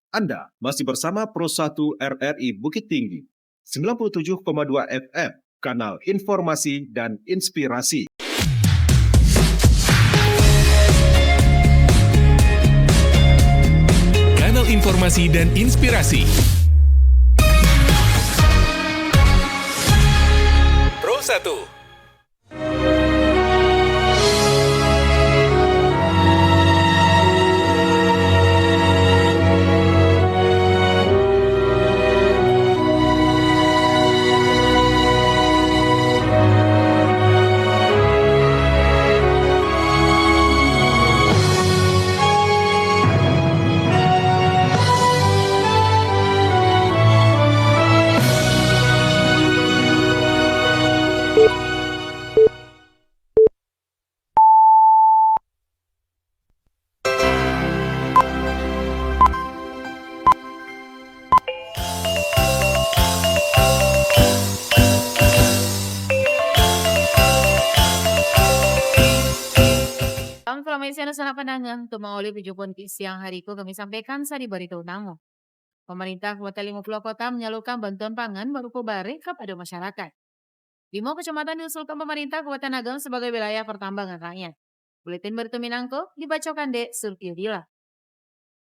Anda masih bersama Pro 1 RRI Bukit Tinggi, 97,2 FM, kanal informasi dan inspirasi. Kanal informasi dan inspirasi. Pro 1. Informasi sana pandangan tumangoli pijupon di siang hariku kami sampaikan sa di Barito Utamo. Pemerintah Kabupaten 50 Kota menyalurkan bantuan pangan berupa bare kepada masyarakat. 5 kecamatan diusulkan pemerintah Kabupaten Agam sebagai wilayah pertambangan rakyat. Buletin Barito Minangko dibacakan De Surtiudila.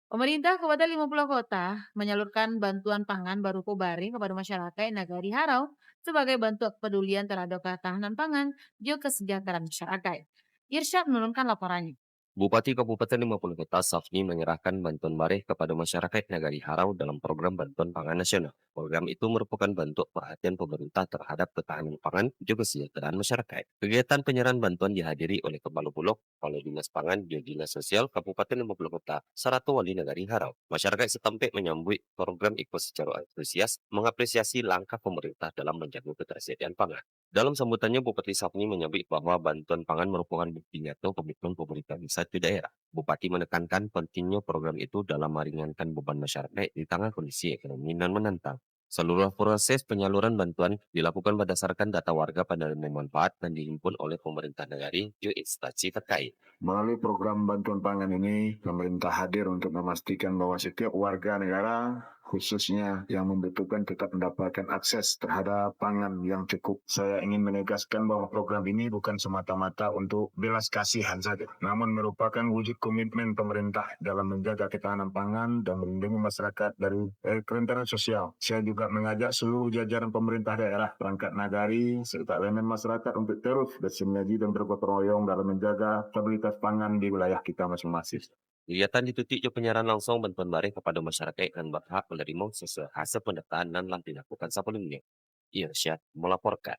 Pemerintah Kabupaten 50 Kota menyalurkan bantuan pangan berupa bare kepada masyarakat Nagari Harau sebagai bentuk kepedulian terhadap ketahanan pangan juga kesejahteraan masyarakat. Irsyad menurunkan laporannya. Bupati Kabupaten 50 Kota Safni menyerahkan bantuan bareh kepada masyarakat Nagari Harau dalam program bantuan pangan nasional. Program itu merupakan bentuk perhatian pemerintah terhadap ketahanan pangan juga kesejahteraan masyarakat. Kegiatan penyerahan bantuan dihadiri oleh Kepala Bulog, Kepala Dinas Pangan, dan Dinas Sosial Kabupaten 50 Kota, serta Wali Nagari Harau. Masyarakat setempat menyambut program ikut secara antusias, mengapresiasi langkah pemerintah dalam menjaga ketersediaan pangan. Dalam sambutannya, Bupati Safni menyebut bahwa bantuan pangan merupakan bukti nyata komitmen pemerintah di satu daerah. Bupati menekankan pentingnya program itu dalam meringankan beban masyarakat di tengah kondisi ekonomi yang menantang. Seluruh proses penyaluran bantuan dilakukan berdasarkan data warga penerima manfaat dan dihimpun oleh pemerintah negari dan instansi terkait. Melalui program bantuan pangan ini, pemerintah hadir untuk memastikan bahwa setiap warga negara, khususnya yang membutuhkan, tetap mendapatkan akses terhadap pangan yang cukup. Saya ingin menegaskan bahwa program ini bukan semata-mata untuk belas kasihan saja, namun merupakan wujud komitmen pemerintah dalam menjaga ketahanan pangan dan melindungi masyarakat dari kerentanan sosial. Saya juga mengajak seluruh jajaran pemerintah daerah, perangkat nagari, serta elemen masyarakat untuk terus bersinergi dan bergotong royong dalam menjaga stabilitas pangan di wilayah kita masing-masing. Kegiatan ditutup juga penyerahan langsung bantuan barang kepada masyarakat yang berhak menerima sesuai hasil pendataan dan telah dilakukan sebelumnya. Irsyad melaporkan.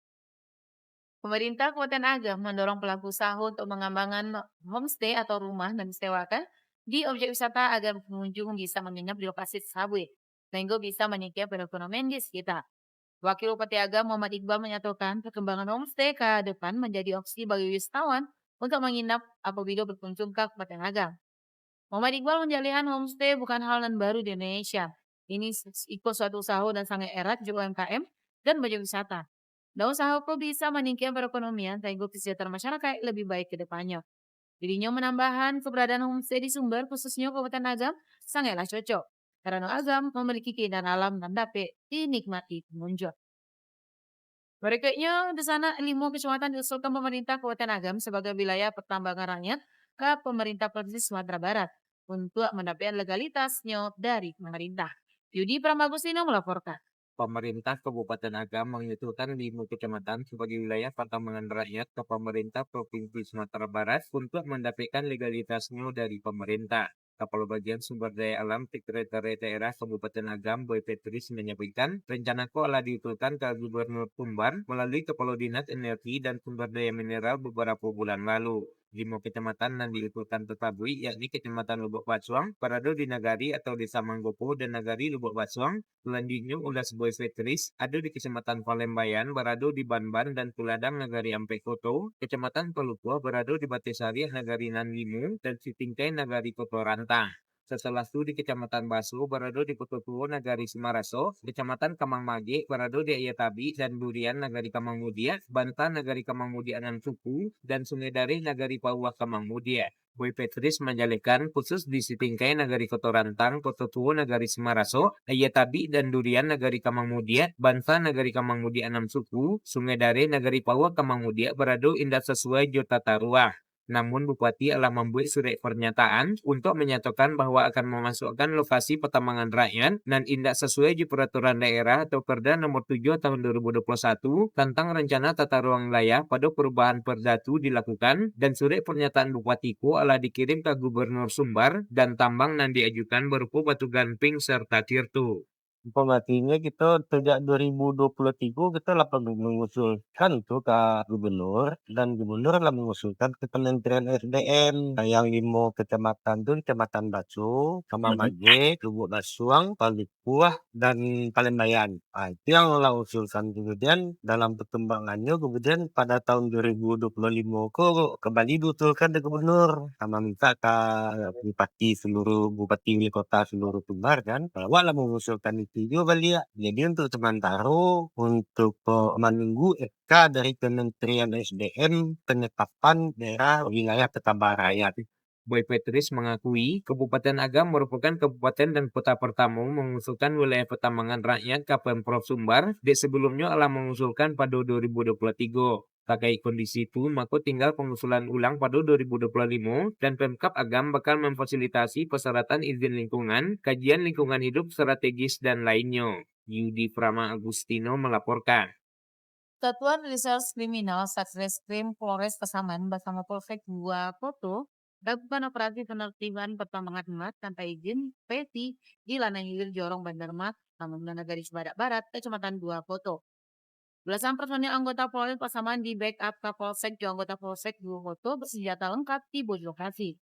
Pemerintah Kabupaten Agam mendorong pelaku usaha untuk mengembangkan homestay atau rumah yang disewakan di objek wisata agar pengunjung bisa menginap di lokasi tersebut, sehingga bisa meningkatkan perekonomian di sekitar. Wakil Bupati Agam Muhammad Iqbal menyatakan perkembangan homestay ke depan menjadi opsi bagi wisatawan untuk menginap apabila berkunjung ke Kabupaten Agam. Muhammad Iqbal menjelaskan homestay bukan hal yang baru di Indonesia. Ini ikut suatu usaha dan sangat erat juga UMKM dan baju wisata. Dan usaha itu bisa meningkatkan perekonomian sehingga kesejahteraan masyarakat lebih baik ke depannya. Dirinya menambahkan keberadaan homestay di Sumber khususnya Kabupaten Agam sangatlah cocok. Karena Agam memiliki keindahan alam dan dapat dinikmati pengunjung. Berikutnya, di sana 5 kecamatan diusulkan pemerintah Kabupaten Agam sebagai wilayah pertambangan rakyat ke pemerintah Provinsi Sumatera Barat untuk mendapatkan legalitasnya dari pemerintah. Yudi Pramagusino melaporkan. Pemerintah Kabupaten Agam mengusulkan 5 kecamatan sebagai wilayah pertambangan rakyat ke pemerintah Provinsi Sumatera Barat untuk mendapatkan legalitasnya dari pemerintah. Kepala Bagian Sumber Daya Alam Sekretariat Daerah Kabupaten Agam, Boy Petris menyampaikan, rencana telah diusulkan ke Gubernur Sumbar melalui Kepala Dinas Energi dan Sumber Daya Mineral beberapa bulan lalu. 5 kecamatan yang diusulkan tersebut yakni Kecamatan Lubuk Basuang, berada di Nagari atau Desa Manggopo dan Nagari Lubuk Basuang. Selanjutnya Ulas Boy Petris ada di Kecamatan Palembayan, berada di Banban dan Tuladang Nagari Ampe Koto. Kecamatan Pelupua berada di Batesari Nagari Nanlimu dan Sitingkai Nagari Koto Rantang. Setelah itu di Kecamatan Basu berada di Kota Tua Nagari Simaraso, Kecamatan Kamang Mage berada di Ayatabi dan Durian Nagari Kamang Mudia, Bantan Nagari Kamang Mudia dan Suku, dan Sungai Dari Nagari Pauah Kamang Mudia. Boy Petris menjalekan khusus di Sitingkai Nagari Kotorantang, Kototuo Nagari Semaraso, Ayatabi dan Durian Nagari Kamangmudia, Bansa Nagari Kamangmudia 6 suku, Sungai Dare Nagari Pawa Kamangmudia beradu indah sesuai Jotata Ruah. Namun Bupati telah membuat surat pernyataan untuk menyatakan bahwa akan memasukkan lokasi pertambangan rakyat dan indah sesuai di peraturan daerah atau Perda nomor 7 tahun 2021 tentang rencana tata ruang wilayah pada perubahan Perdatu dilakukan dan surat pernyataan Bupatiku telah dikirim ke Gubernur Sumbar dan tambang dan diajukan berupa batu gamping serta tirtu. Informasinya kita sejak 2023 kita lah mengusulkan itu ke gubernur dan gubernur lah mengusulkan ke Kementerian SDM yang 5 kecamatan itu Kecamatan Bacu, Kamamaje, Lubuk Basuang, Palikuah dan Palembayan. Itu yang lah usulkan. Kemudian dalam perkembangannya kemudian pada tahun 2025 kembali diusulkan ke gubernur sama minta ke bupati seluruh bupati wali kota seluruh Sumbar kan bahwa lah mengusulkan itu juga balik. Jadi untuk sementara untuk menunggu SK dari Kementerian SDM penetapan daerah wilayah pertambangan rakyat. Boy Petris mengakui Kabupaten Agam merupakan kabupaten dan kota pertama mengusulkan wilayah pertambangan rakyat ke Pemprov Sumbar, di sebelumnya telah mengusulkan pada 2023. Terkait kondisi itu, maka tinggal pengusulan ulang pada 2025 dan Pemkab Agam bakal memfasilitasi persyaratan izin lingkungan, kajian lingkungan hidup strategis dan lainnya. Yudi Prama Agustino melaporkan. Satuan Reserse Kriminal Satreskrim Polres Pasaman bersama Polsek 2 Koto melakukan operasi penertiban pertambangan emas tanpa izin PT di Lanang Hilir Jorong Bandar Mas, Taman Garis Badak Barat, Kecamatan 2 Koto. Belasan personil anggota Polres Pasaman di backup Kapolsek juga anggota Polsek 2 Koto bersenjata lengkap tiba di lokasi.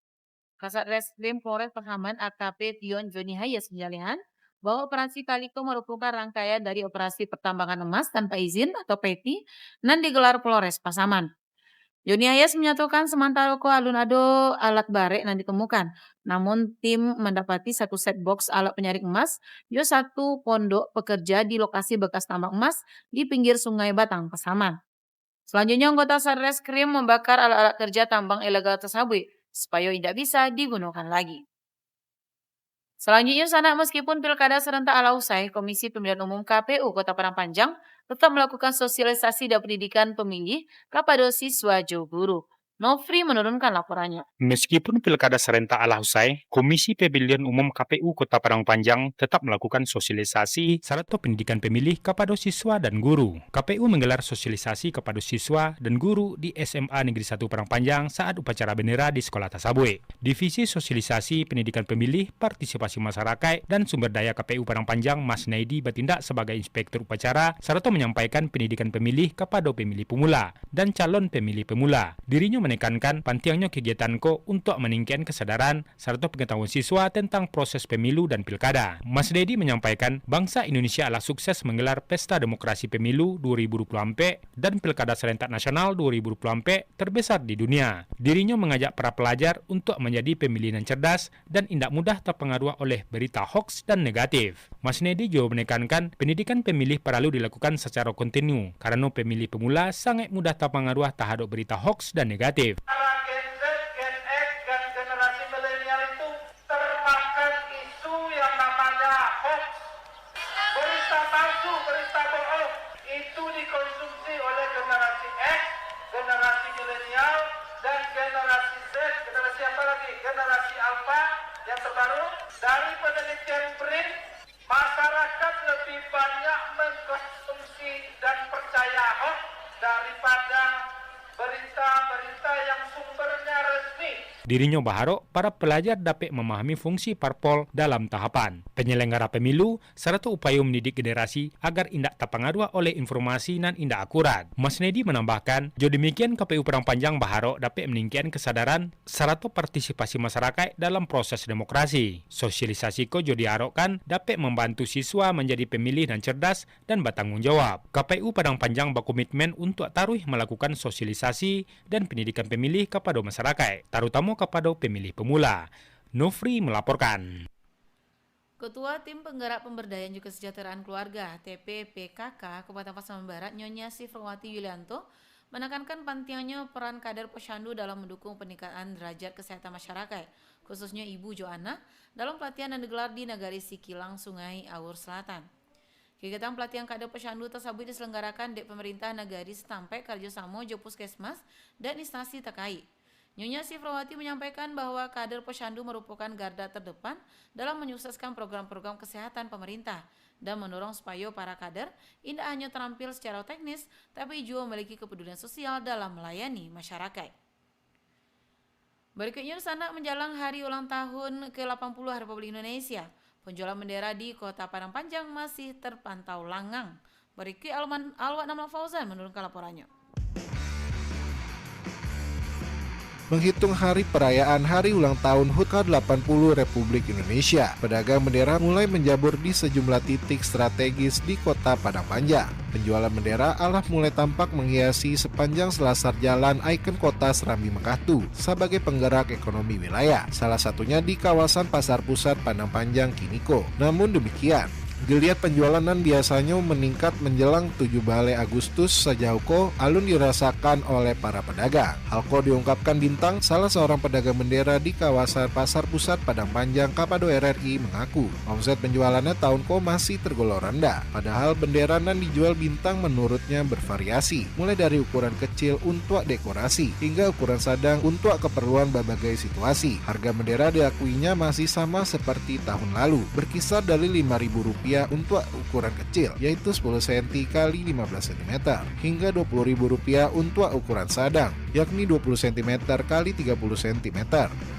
Kasat Reskrim Polres Pasaman AKP Tion Joni Hayes menjelaskan bahwa operasi kali itu merupakan rangkaian dari operasi pertambangan emas tanpa izin atau PT yang digelar Polres Pasaman. Joni Hayes menyatakan sementara alun-ado alat barek yang ditemukan. Namun tim mendapati satu set box alat penyaring emas, juga satu pondok pekerja di lokasi bekas tambang emas di pinggir Sungai Batang, Pasaman. Selanjutnya anggota Satreskrim membakar alat-alat kerja tambang ilegal tersebut supaya tidak bisa digunakan lagi. Selanjutnya sana meskipun pilkada serentak ala usai, Komisi Pemilihan Umum KPU Kota Padang Panjang tetap melakukan sosialisasi dan pendidikan pemilih kepada siswa dan guru. Nofri menurunkan laporannya. Meskipun pilkada serentak ala usai, Komisi Pemilihan Umum KPU Kota Padang Panjang tetap melakukan sosialisasi serta pendidikan pemilih kepada siswa dan guru. KPU menggelar sosialisasi kepada siswa dan guru di SMA Negeri 1 Padang Panjang saat upacara bendera di Sekolah Tasabue. Divisi Sosialisasi Pendidikan Pemilih, Partisipasi Masyarakat dan Sumber Daya KPU Padang Panjang Mas Naidi bertindak sebagai inspektur upacara serta menyampaikan pendidikan pemilih kepada pemilih pemula dan calon pemilih pemula. Dirinya menekankan pentingnya kegiatan untuk meningkatkan kesadaran serta pengetahuan siswa tentang proses pemilu dan pilkada. Mas Dedi menyampaikan bangsa Indonesia adalah sukses menggelar Pesta Demokrasi Pemilu 2024 dan Pilkada Serentak Nasional 2024 terbesar di dunia. Dirinya mengajak para pelajar untuk menjadi pemilih yang cerdas dan tidak mudah terpengaruh oleh berita hoax dan negatif. Mas Dedi juga menekankan pendidikan pemilih perlu dilakukan secara kontinu karena pemilih pemula sangat mudah terpengaruh terhadap berita hoax dan negatif. Gen Z, Gen X, dan generasi milenial itu termakan isu yang namanya hoax, berita palsu, berita bohong. Itu dikonsumsi oleh generasi X, generasi milenial, dan generasi Z, generasi apa lagi? Generasi Alpha yang terbaru. Dari penelitian BRIN, masyarakat lebih banyak mengkonsumsi dan percaya hoax daripada berita-berita yang sumbernya resmi. Dirinya berharap para pelajar dapat memahami fungsi parpol dalam tahapan penyelenggara pemilu serta upaya mendidik generasi agar tidak terpengaruh oleh informasi yang tidak akurat. Mas Nedi menambahkan, jo demikian KPU Padang Panjang berharap dapat meningkatkan kesadaran serta partisipasi masyarakat dalam proses demokrasi. Sosialisasi ko jo diharapkan dapat membantu siswa menjadi pemilih dan cerdas dan bertanggung jawab. KPU Padang Panjang berkomitmen untuk terus melakukan sosialisasi dan pendidikan pemilih kepada masyarakat, terutama kepada pemilih pemula. Nofri melaporkan. Ketua Tim Penggerak Pemberdayaan Juga Kesejahteraan Keluarga TPPKK Kabupaten Pasaman Barat Nyonya Sifrawati Yulianto menekankan pentingnya peran kader posyandu dalam mendukung peningkatan derajat kesehatan masyarakat, khususnya Ibu Joanna, dalam pelatihan yang digelar di Nagari Sikilang, Sungai Awur Selatan. Kegiatan pelatihan kader posyandu tersebut diselenggarakan di pemerintah Nagari setampai kerjasama jo puskesmas dan instansi terkait. Nyonya Sifrawati menyampaikan bahwa kader posyandu merupakan garda terdepan dalam menyukseskan program-program kesehatan pemerintah dan mendorong supaya para kader tidak hanya terampil secara teknis, tapi juga memiliki kepedulian sosial dalam melayani masyarakat. Berikutnya, sana menjelang hari ulang tahun ke-80 Republik Indonesia, penjualan bendera di Kota Padang Panjang masih terpantau lengang. Berikut Alwat Nama Fauzan menurunkan laporannya. Menghitung hari perayaan hari ulang tahun HUT ke-80 Republik Indonesia, pedagang bendera mulai menjabur di sejumlah titik strategis di Kota Padang Panjang. Penjualan bendera alah mulai tampak menghiasi sepanjang selasar jalan ikon kota Serambi Mekahtu sebagai penggerak ekonomi wilayah, salah satunya di kawasan Pasar Pusat Padang Panjang Kiniko. Namun demikian, geliat penjualan biasanya meningkat menjelang 7 Balai Agustus sejauh alun dirasakan oleh para pedagang. Halko diungkapkan Bintang, salah seorang pedagang bendera di kawasan Pasar Pusat Padang Panjang Kapado RRI mengaku omset penjualannya tahun masih tergolong rendah. Padahal bendera yang dijual Bintang menurutnya bervariasi, mulai dari ukuran kecil untuk dekorasi hingga ukuran sedang untuk keperluan berbagai situasi. Harga bendera diakuinya masih sama seperti tahun lalu, berkisar dari Rp5.000 untuk ukuran kecil, yaitu 10 cm kali 15 cm, hingga Rp20.000 untuk ukuran sedang, yakni 20 cm kali 30 cm.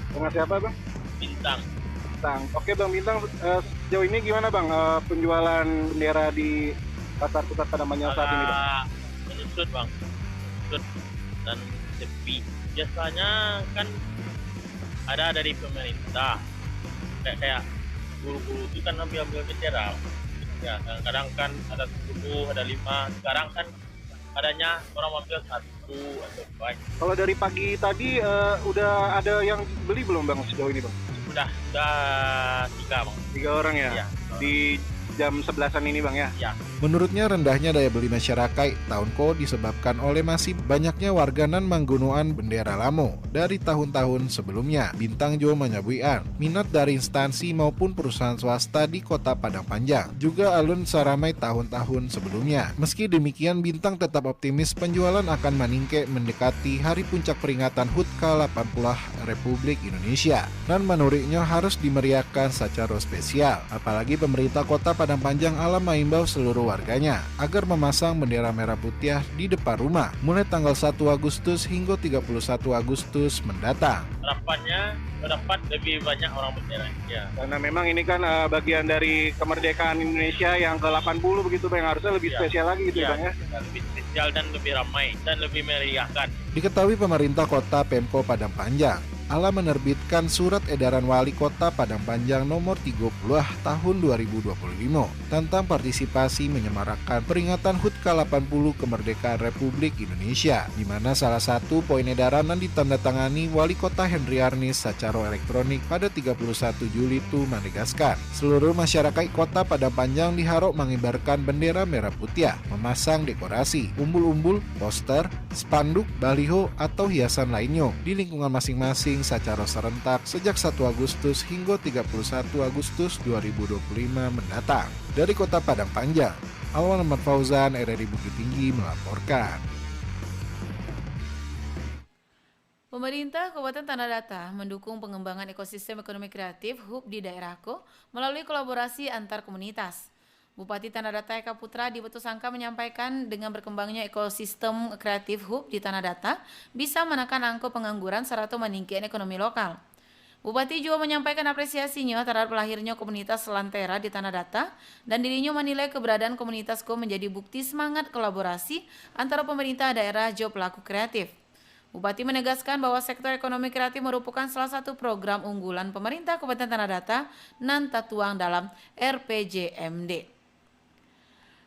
Dengan siapa, Bang? Bintang. Bintang. Oke, Bang Bintang, sejauh ini gimana, Bang, penjualan bendera di Pasar Pusat Padang Panjang saat ini, Bang? Menyusut, Bang. Menyusut dan sepi. Biasanya kan ada dari pemerintah. Kayak guru-guru itu kan ambil bendera. Ya, kadang kan ada 10, ada 5. Sekarang kan adanya orang ambil 1 atau 2. Kalau dari pagi tadi udah ada yang beli belum, Bang, sejauh ini, Bang? Udah 3, Bang. 3 orang ya? Iya. Di jam 11-an ini, Bang, ya? Ya. Menurutnya rendahnya daya beli masyarakat tahun disebabkan oleh masih banyaknya warganan menggunakan bendera lamo dari tahun-tahun sebelumnya. Bintang juga menyabuian minat dari instansi maupun perusahaan swasta di Kota Padang Panjang juga alun saramai tahun-tahun sebelumnya. Meski demikian, Bintang tetap optimis penjualan akan meningkat mendekati hari puncak peringatan HUT ke-80 Republik Indonesia, dan menurutnya harus dimeriahkan secara spesial. Apalagi pemerintah Kota Padang Panjang alam mengimbau seluruh warganya agar memasang bendera merah putih di depan rumah mulai tanggal 1 Agustus hingga 31 Agustus mendatang. Harapannya dapat lebih banyak orang bendera. Ya. Karena memang ini kan bagian dari kemerdekaan Indonesia yang ke-80 begitu, Bang. Harusnya lebih spesial lagi gitu, Bang, ya? Lebih spesial dan lebih ramai dan lebih meriahkan. Diketahui pemerintah Kota Pemko Padang Panjang ala menerbitkan surat edaran Wali Kota Padang Panjang nomor 30 tahun 2025 tentang partisipasi menyemarakan peringatan HUT ke-80 kemerdekaan Republik Indonesia, di mana salah satu poin edaran yang ditandatangani Wali Kota Henry Arnis secara elektronik pada 31 Juli itu menegaskan seluruh masyarakat Kota Padang Panjang diharap mengibarkan bendera merah putih, memasang dekorasi, umbul-umbul, poster, spanduk, baliho atau hiasan lainnya di lingkungan masing-masing secara serentak sejak 1 Agustus hingga 31 Agustus 2025 mendatang. Dari Kota Padang Panjang, Alwan Ahmad Fauzan, RRI Bukit Tinggi melaporkan. Pemerintah Kabupaten Tanah Datar mendukung pengembangan ekosistem ekonomi kreatif HUB di daerahku melalui kolaborasi antar komunitas. Bupati Tanah Datar Eka Putra di Batu Sangka menyampaikan dengan berkembangnya ekosistem kreatif HUB di Tanah Datar bisa menekan angka pengangguran serta meningkatkan ekonomi lokal. Bupati juga menyampaikan apresiasinya terhadap lahirnya komunitas Lantera di Tanah Datar dan dirinya menilai keberadaan komunitas menjadi bukti semangat kolaborasi antara pemerintah daerah dan pelaku kreatif. Bupati menegaskan bahwa sektor ekonomi kreatif merupakan salah satu program unggulan pemerintah Kabupaten Tanah Datar nan tertuang dalam RPJMD.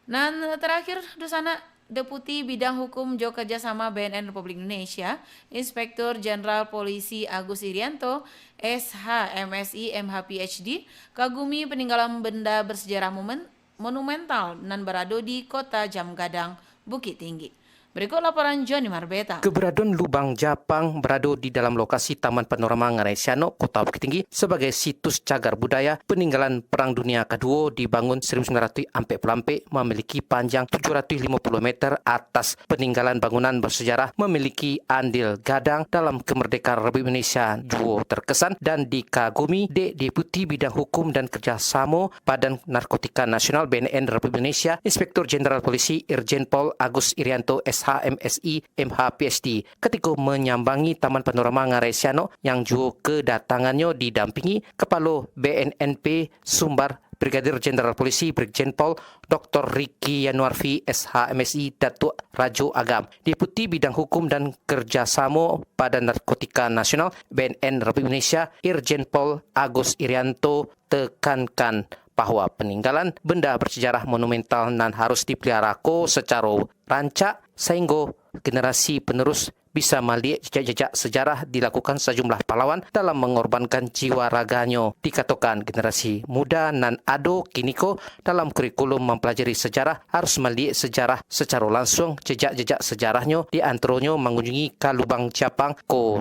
Dan terakhir, Dusana Deputi Bidang Hukum Jo Kerjasama BNN Republik Indonesia, Inspektur Jenderal Polisi Agus Irianto, SH, MSI, MH PhD, kagumi peninggalan benda bersejarah monumental nan berada di Kota Jamgadang, Bukit Tinggi. Berikut laporan Johnny Marbeta. Keberadaan Lubang Japang berada di dalam lokasi Taman Panorama Ngarai Sianok, Kota Bukit Tinggi sebagai situs cagar budaya peninggalan Perang Dunia Kedua dibangun 1944 memiliki panjang 750 meter atas peninggalan bangunan bersejarah memiliki andil gadang dalam kemerdekaan Republik Indonesia juga terkesan dan dikagumi di Deputi Bidang Hukum dan Kerjasama Badan Narkotika Nasional BNN Republik Indonesia Inspektur Jenderal Polisi Irjen Pol Agus Irianto SHMSI MH PhD ketika menyambangi Taman Panorama Ngarai Sianok yang juga kedatangannya didampingi Kepala BNNP Sumbar Brigadir Jenderal Polisi Brigjen Pol Dr. Riki Yanuarfi SHMSI Datuk Rajo Agam, Deputi Bidang Hukum dan Kerjasama Badan Narkotika Nasional BNN Republik Indonesia Irjen Pol Agus Irianto tekankan bahawa peninggalan benda bersejarah monumental nan harus dipelihara secara rancak sehingga generasi penerus bisa melihat jejak-jejak sejarah dilakukan sejumlah pahlawan dalam mengorbankan jiwa raganya. Dikatakan generasi muda nan ado kiniko dalam kurikulum mempelajari sejarah harus melihat sejarah secara langsung jejak-jejak sejarahnya di antaranya mengunjungi ke Lubang Japang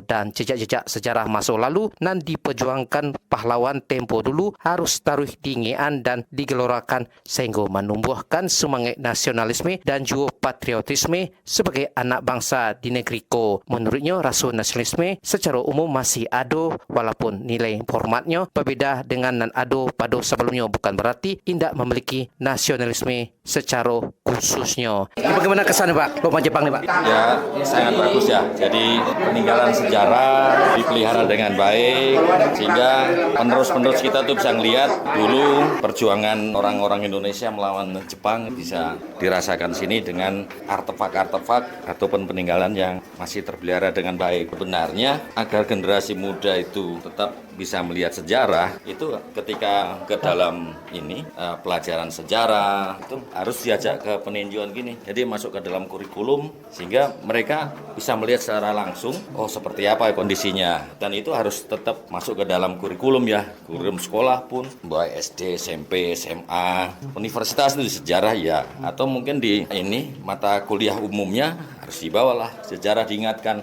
dan jejak-jejak sejarah masa lalu nan diperjuangkan pahlawan tempo dulu harus taruh dingian dan digelorakan sehingga menumbuhkan semangat nasionalisme dan juga patriotisme sebagai anak bangsa di negeri Menurutnya, rasa nasionalisme secara umum masih ada walaupun nilai formatnya berbeza dengan nan ada pada sebelumnya bukan berarti tidak memiliki nasionalisme secara khususnya. Bagaimana kesan Pak Lubang Japang nih Pak? Ya, sangat bagus ya. Jadi peninggalan sejarah dipelihara dengan baik sehingga penerus-penerus kita tuh bisa melihat dulu perjuangan orang-orang Indonesia melawan Jepang bisa dirasakan sini dengan artefak-artefak ataupun peninggalan yang masih terpelihara dengan baik. Sebenarnya agar generasi muda itu tetap bisa melihat sejarah itu ketika ke dalam ini pelajaran sejarah itu harus diajak ke peninjauan gini. Jadi masuk ke dalam kurikulum sehingga mereka bisa melihat secara langsung seperti apa kondisinya dan itu harus tetap masuk ke dalam kurikulum ya. Kurikulum sekolah pun baik SD, SMP, SMA, universitas itu di sejarah ya atau mungkin di ini mata kuliah umumnya harus dibawalah sejarah diingatkan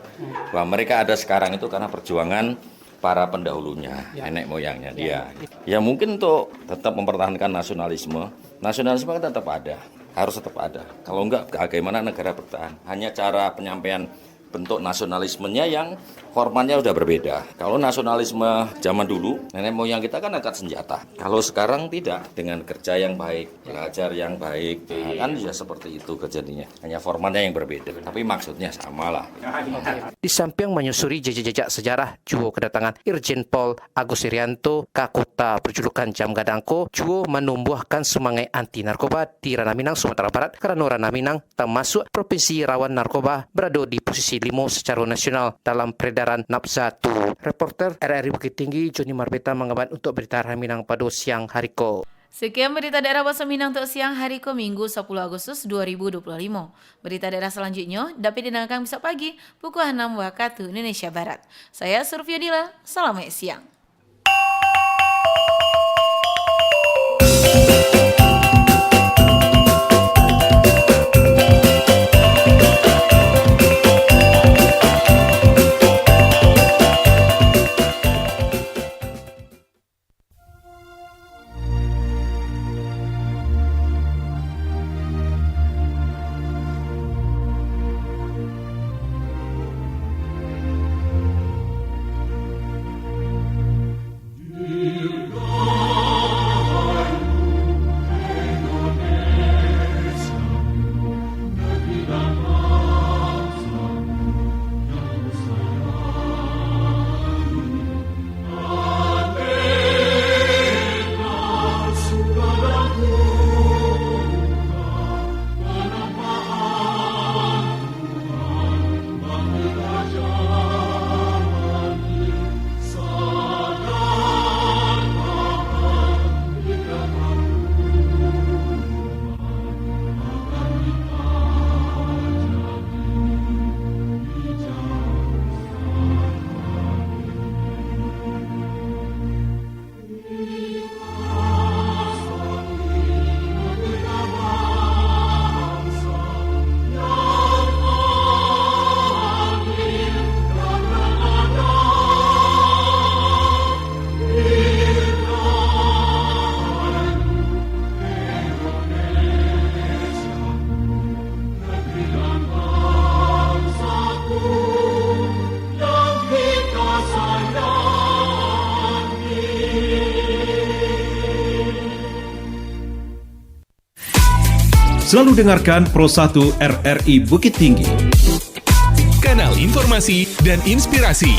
bahwa mereka ada sekarang itu karena perjuangan para pendahulunya, nenek moyangnya dia. Ya mungkin untuk tetap mempertahankan nasionalisme kan tetap ada, harus tetap ada. Kalau enggak, bagaimana negara bertahan? Hanya cara penyampaian bentuk nasionalismenya yang formatnya sudah berbeda. Kalau nasionalisme zaman dulu, nenek moyang kita kan angkat senjata. Kalau sekarang tidak, dengan kerja yang baik, belajar yang baik, kan ya seperti itu kejadiannya. Hanya formatnya yang berbeda, tapi maksudnya sama lah. Di samping menyusuri jejak-jejak sejarah, juga kedatangan Irjen Pol Agus Irianto ke kota berjulukan Jam Gadangko, juga menumbuhkan semangat anti narkoba di Ranah Minang, Sumatera Barat, karena Ranah Minang termasuk provinsi rawan narkoba berada di posisi 5 secara nasional dalam peredaran NAP1. Reporter RRI Bukit Tinggi Johnny Marbeta mengabar untuk berita Ranah Minang pada siang hari ko. Sekian berita daerah Bahasa Minang untuk siang hari ko Minggu 10 Agustus 2025. Berita daerah selanjutnya dapat didengarkan besok pagi pukul 6 waktu Indonesia Barat. Saya Surfia Dila, selamat siang. Dear God. Selalu dengarkan Pro 1 RRI Bukit Tinggi. Kanal informasi dan inspirasi.